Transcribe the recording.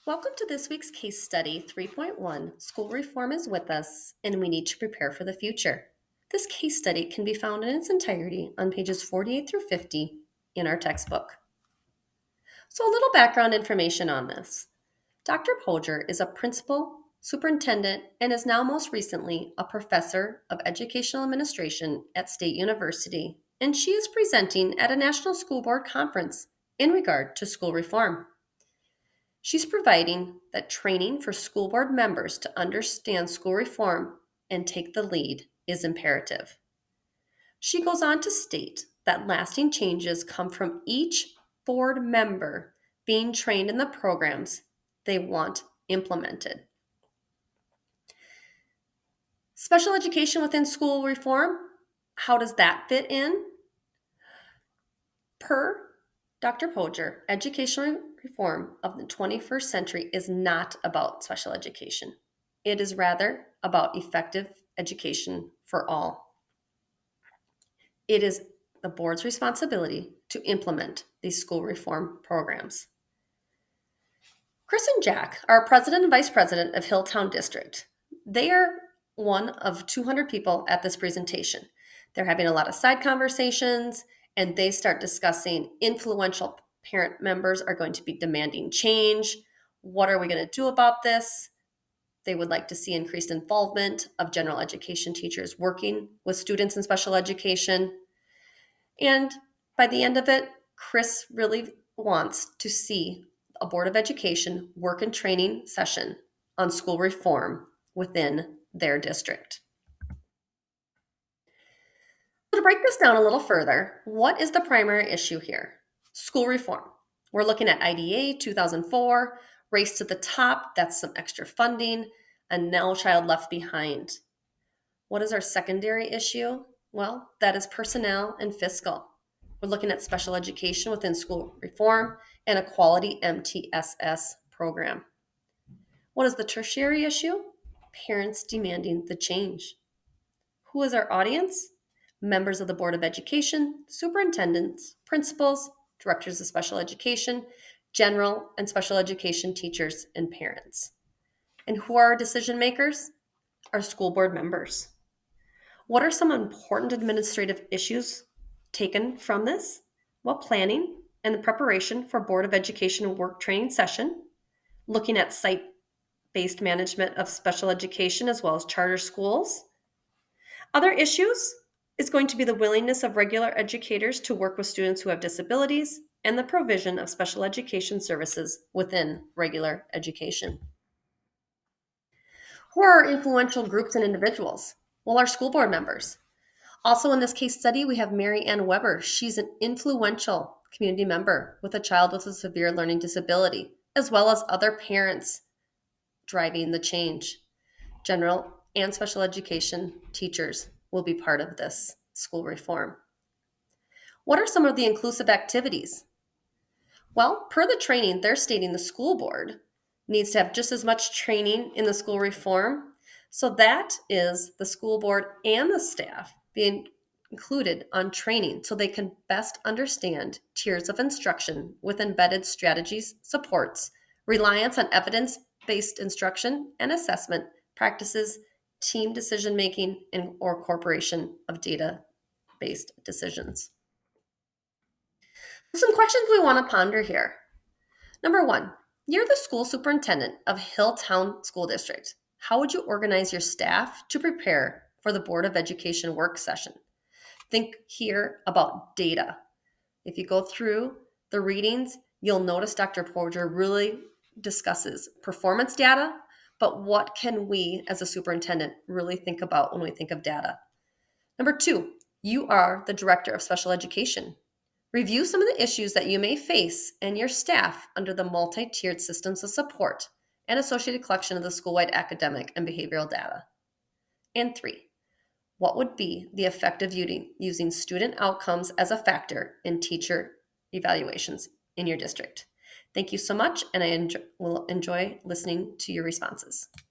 Welcome to this week's case study 3.1 School Reform is with us, and we need to prepare for the future. This case study can be found in its entirety on pages 48 through 50 in our textbook. So, a little background information on this. Dr. Polger is a principal, superintendent, and is now most recently a professor of educational administration at State University, and she is presenting at a National School Board conference in regard to school reform. She's providing that training for school board members to understand school reform and take the lead is imperative. She goes on to state that lasting changes come from each board member being trained in the programs they want implemented. Special education within school reform, how does that fit in? Per Dr. Polger, educational reform of the 21st century is not about special education. It is rather about effective education for all. It is the board's responsibility to implement these school reform programs. Chris and Jack are president and vice president of Hilltown District. They are one of 200 people at this presentation. They're having a lot of side conversations, and they start discussing influential parent members are going to be demanding change. What are we going to do about this? They would like to see increased involvement of general education teachers working with students in special education. And by the end of it, Chris really wants to see a Board of Education work and training session on school reform within their district. So to break this down a little further, what is the primary issue here? School reform. We're looking at IDA 2004, Race to the Top, that's some extra funding, and No Child Left Behind. What is our secondary issue? Well, that is personnel and fiscal. We're looking at special education within school reform and a quality MTSS program. What is the tertiary issue? Parents demanding the change. Who is our audience? Members of the Board of Education, superintendents, principals, directors of special education, general and special education teachers, and parents. And who are our decision makers? Our school board members. What are some important administrative issues taken from this? Well, planning and the preparation for Board of Education work training session, looking at site-based management of special education as well as charter schools. Other issues is going to be the willingness of regular educators to work with students who have disabilities and the provision of special education services within regular education. Who are our influential groups and individuals? Well, our school board members. Also in this case study, we have Mary Ann Weber. She's an influential community member with a child with a severe learning disability, as well as other parents driving the change. General and special education teachers will be part of this school reform. What are some of the inclusive activities? Well, per the training, they're stating the school board needs to have just as much training in the school reform. So that is the school board and the staff being included on training so they can best understand tiers of instruction with embedded strategies, supports, reliance on evidence-based instruction and assessment practices, team decision making, and or corporation of data-based decisions. Some questions we want to ponder here. Number one, you're the school superintendent of Hilltown School District. How would you organize your staff to prepare for the Board of Education work session? Think here about data. If you go through the readings, you'll notice Dr. Porger really discusses performance data, but what can we as a superintendent really think about when we think of data? Number two, you are the director of special education. Review some of the issues that you may face and your staff under the multi-tiered systems of support and associated collection of the school-wide academic and behavioral data. And three, what would be the effect of using student outcomes as a factor in teacher evaluations in your district? Thank you so much, and I will enjoy listening to your responses.